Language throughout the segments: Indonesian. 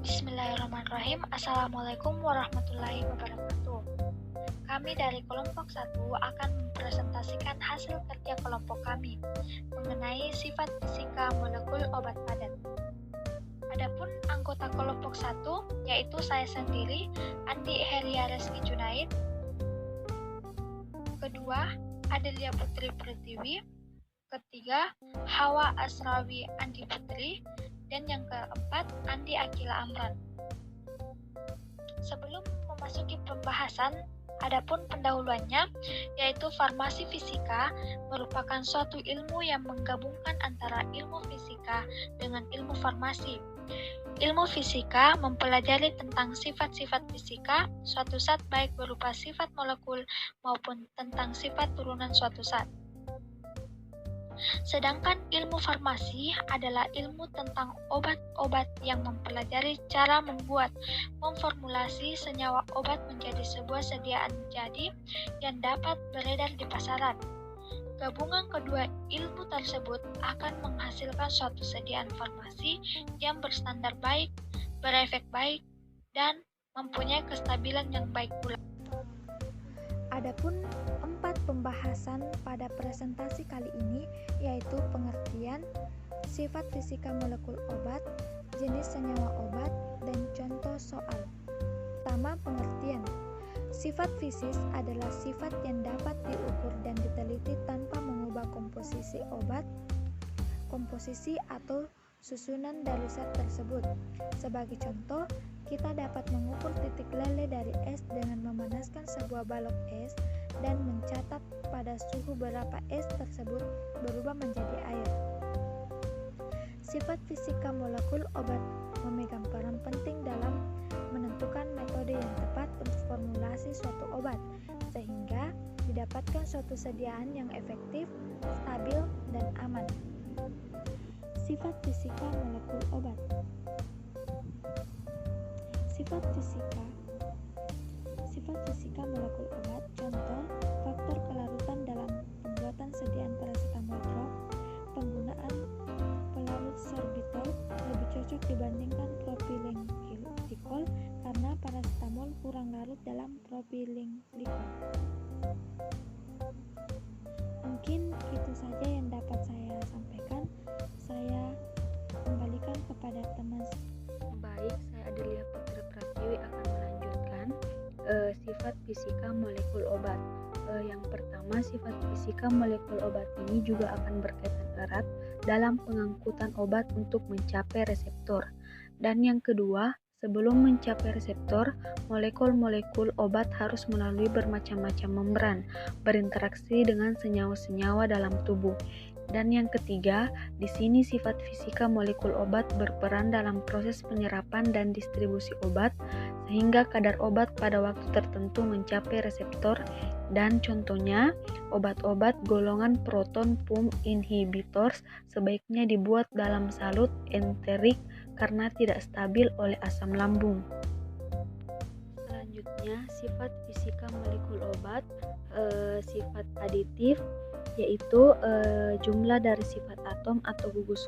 Bismillahirrahmanirrahim. Assalamualaikum warahmatullahi wabarakatuh. Kami dari kelompok 1 akan mempresentasikan hasil kerja kelompok kami mengenai sifat fisika molekul obat padat. Adapun anggota kelompok 1 yaitu saya sendiri, Andi Heria Reski Junaid. Kedua, Adelia Putri Pratiwi. Ketiga, Hawa Asrawi Andi Putri. Dan yang keempat, Andi Akila Amran. Sebelum memasuki pembahasan, adapun pendahuluannya, yaitu farmasi fisika merupakan suatu ilmu yang menggabungkan antara ilmu fisika dengan ilmu farmasi. Ilmu fisika mempelajari tentang sifat-sifat fisika suatu zat baik berupa sifat molekul maupun tentang sifat turunan suatu zat. Sedangkan ilmu farmasi adalah ilmu tentang obat-obat yang mempelajari cara memformulasi senyawa obat menjadi sebuah sediaan jadi yang dapat beredar di pasaran. Gabungan kedua ilmu tersebut akan menghasilkan suatu sediaan farmasi yang berstandar baik, berefek baik, dan mempunyai kestabilan yang baik pula. Adapun 4 pembahasan pada presentasi kali ini yaitu pengertian, sifat fisika molekul obat, jenis senyawa obat, dan contoh soal. Pertama, pengertian. Sifat fisis adalah sifat yang dapat diukur dan diteliti tanpa mengubah komposisi obat, komposisi atau susunan dari zat tersebut. Sebagai contoh, kita dapat mengukur titik leleh dari es dengan memanaskan sebuah balok es dan mencatat pada suhu berapa es tersebut berubah menjadi air. Sifat fisika molekul obat memegang peran penting dalam menentukan metode yang tepat untuk formulasi suatu obat, sehingga didapatkan suatu sediaan yang efektif, stabil, dan aman. Sifat fisika molekul obat. Sifat fisika molekul obat. Contoh, faktor kelarutan dalam pembuatan sediaan paracetamol drop. Penggunaan pelarut sorbitol lebih cocok dibandingkan propylenglikol karena paracetamol kurang larut dalam propylenglikol. Mungkin itu saja yang dapat saya sampaikan. Saya kembalikan kepada teman. Baik, saya Adelia Putri Pratiwi akan melanjutkan sifat fisika molekul obat. Yang pertama, sifat fisika molekul obat ini juga akan berkaitan erat dalam pengangkutan obat untuk mencapai reseptor. Dan yang kedua, sebelum mencapai reseptor, molekul-molekul obat harus melalui bermacam-macam membran, berinteraksi dengan senyawa-senyawa dalam tubuh. Dan yang ketiga, di sini sifat fisika molekul obat berperan dalam proses penyerapan dan distribusi obat sehingga kadar obat pada waktu tertentu mencapai reseptor. Dan contohnya, obat-obat golongan proton pump inhibitors sebaiknya dibuat dalam salut enterik karena tidak stabil oleh asam lambung. Selanjutnya, sifat fisika molekul obat, sifat aditif, yaitu jumlah dari sifat atom atau gugus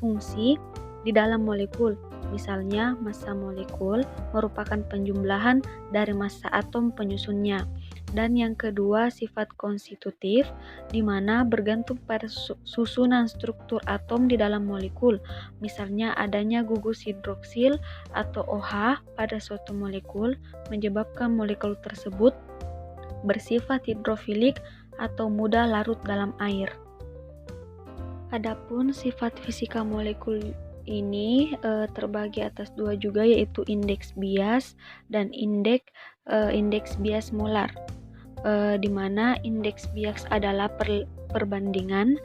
fungsi di dalam molekul. Misalnya, massa molekul merupakan penjumlahan dari massa atom penyusunnya. Dan yang kedua, sifat konstitutif, di mana bergantung pada susunan struktur atom di dalam molekul. Misalnya, adanya gugus hidroksil atau OH pada suatu molekul menyebabkan molekul tersebut bersifat hidrofilik atau mudah larut dalam air. Adapun sifat fisika molekul ini terbagi atas 2 juga, yaitu indeks bias dan indeks bias molar, di mana indeks bias adalah perbandingan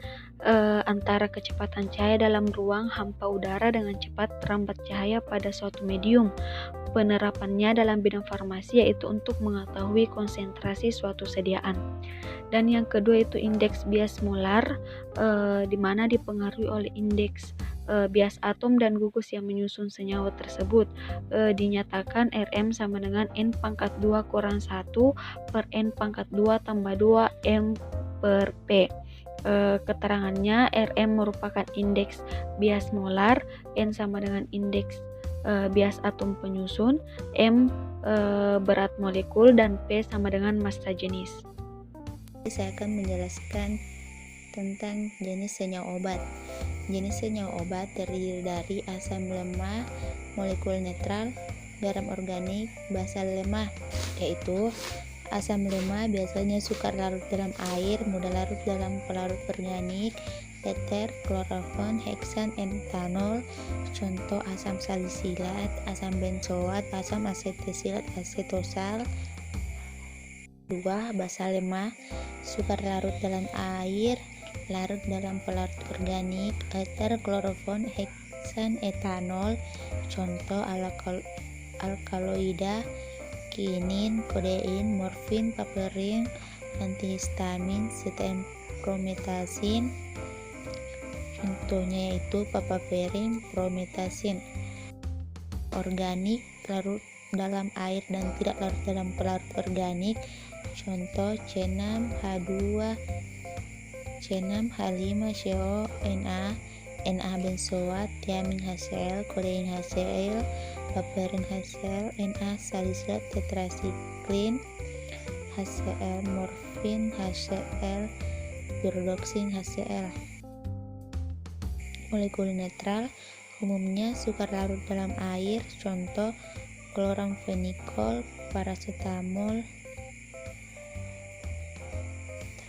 antara kecepatan cahaya dalam ruang hampa udara dengan cepat terambat cahaya pada suatu medium. Penerapannya dalam bidang farmasi yaitu untuk mengetahui konsentrasi suatu sediaan. Dan yang kedua itu indeks bias molar, di mana dipengaruhi oleh indeks bias atom dan gugus yang menyusun senyawa tersebut. Dinyatakan Rm sama dengan N pangkat 2 kurang 1 per N pangkat 2 tambah 2 M per P. Keterangannya, Rm merupakan indeks bias molar, N sama dengan indeks bias atom penyusun, M berat molekul, dan P sama dengan massa jenis. Saya akan menjelaskan tentang jenis senyawa obat. Jenis senyawa obat terdiri dari asam lemah, molekul netral, garam organik, basa lemah, yaitu asam lemah biasanya sukar larut dalam air, mudah larut dalam pelarut organik, teter, klorofon, heksan, etanol. Contoh asam salisilat, asam benzoat, asam asetesilat, asetosal. 2. Basa lemah sukar larut dalam air, larut dalam pelarut organik, eter, klorofon, heksan, etanol. Contoh alkaloida, kinin, kodein, morfin, paparin, antihistamin, prometasin. Contohnya yaitu papaverin, prometasin. Organik larut dalam air dan tidak larut dalam pelarut organik. Contoh C6H2, C6H5CO, Na benzoat, tiamin HCl, kodein HCl, paparin HCl, Na salisilat, tetrasiklin HCl, morfin HCl, piridoksin HCl. Molekul netral umumnya sukar larut dalam air. Contoh kloramfenikol, paracetamol.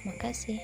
Terima kasih.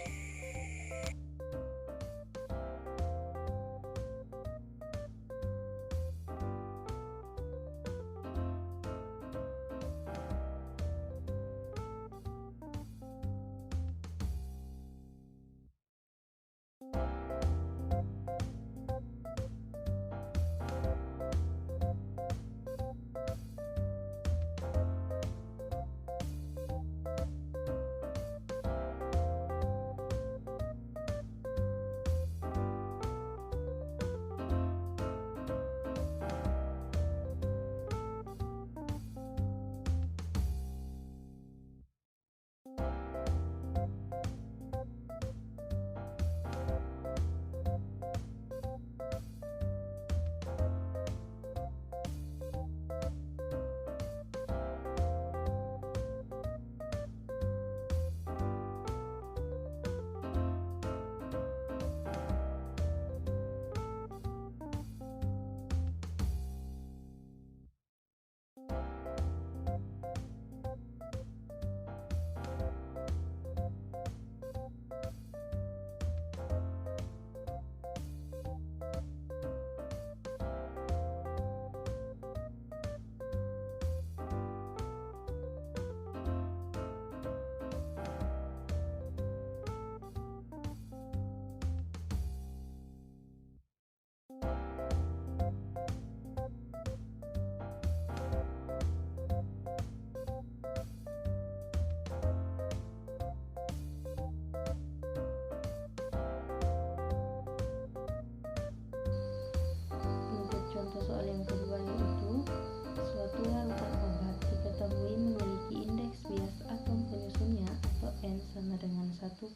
Contoh soal yang kedua yaitu suatu larutan obat diketahui memiliki indeks bias atom penyusunnya atau N sama dengan 1,5,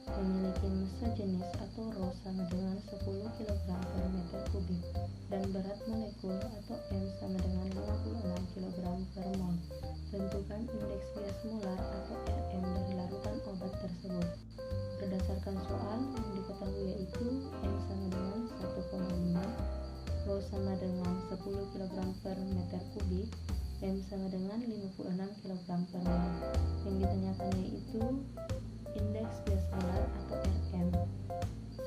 memiliki massa jenis atau Rho sama dengan 10 kg per meter kubik, dan berat molekul atau M sama dengan 56 kg per mol. Tentukan indeks bias molar atau RM dari larutan obat tersebut. Berdasarkan soal yang diketahui yaitu N sama dengan 1,5, Rho sama dengan 10 kg per meter kubik, M sama dengan 56 kg per mol. Yang ditanyakannya itu indeks bias molar atau RM,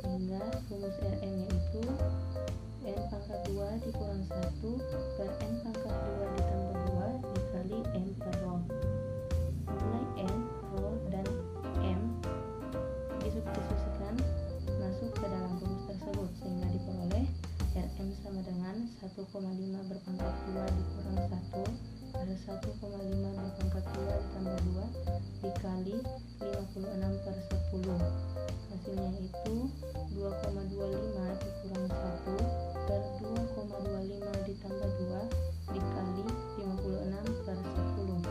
sehingga rumus RM yaitu N pangkat 2 dikurang 1 per N pangkat 2 ditambah 2 dikali M per Rho. Nilai N, Rho, dan M disubstitusikan masuk ke dalam rumus tersebut sehingga diperoleh RM sama dengan 1,5 berpangkat 2 dikurang 1 per 1,5 berpangkat 2 ditambah 2 dikali 56 per 10. Hasilnya itu 2,25 dikurang 1 per 2,25 ditambah 2 dikali 56 per 10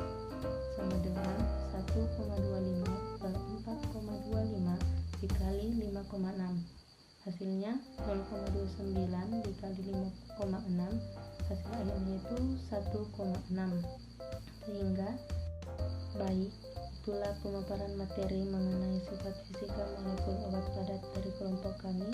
sama dengan 1,25 per 4,25 dikali 5,6. Hasilnya 0,29 dikali 5,6 hasil akhirnya itu 1,6. Sehingga baik, itulah pemaparan materi mengenai sifat fisika molekul obat padat dari kelompok kami.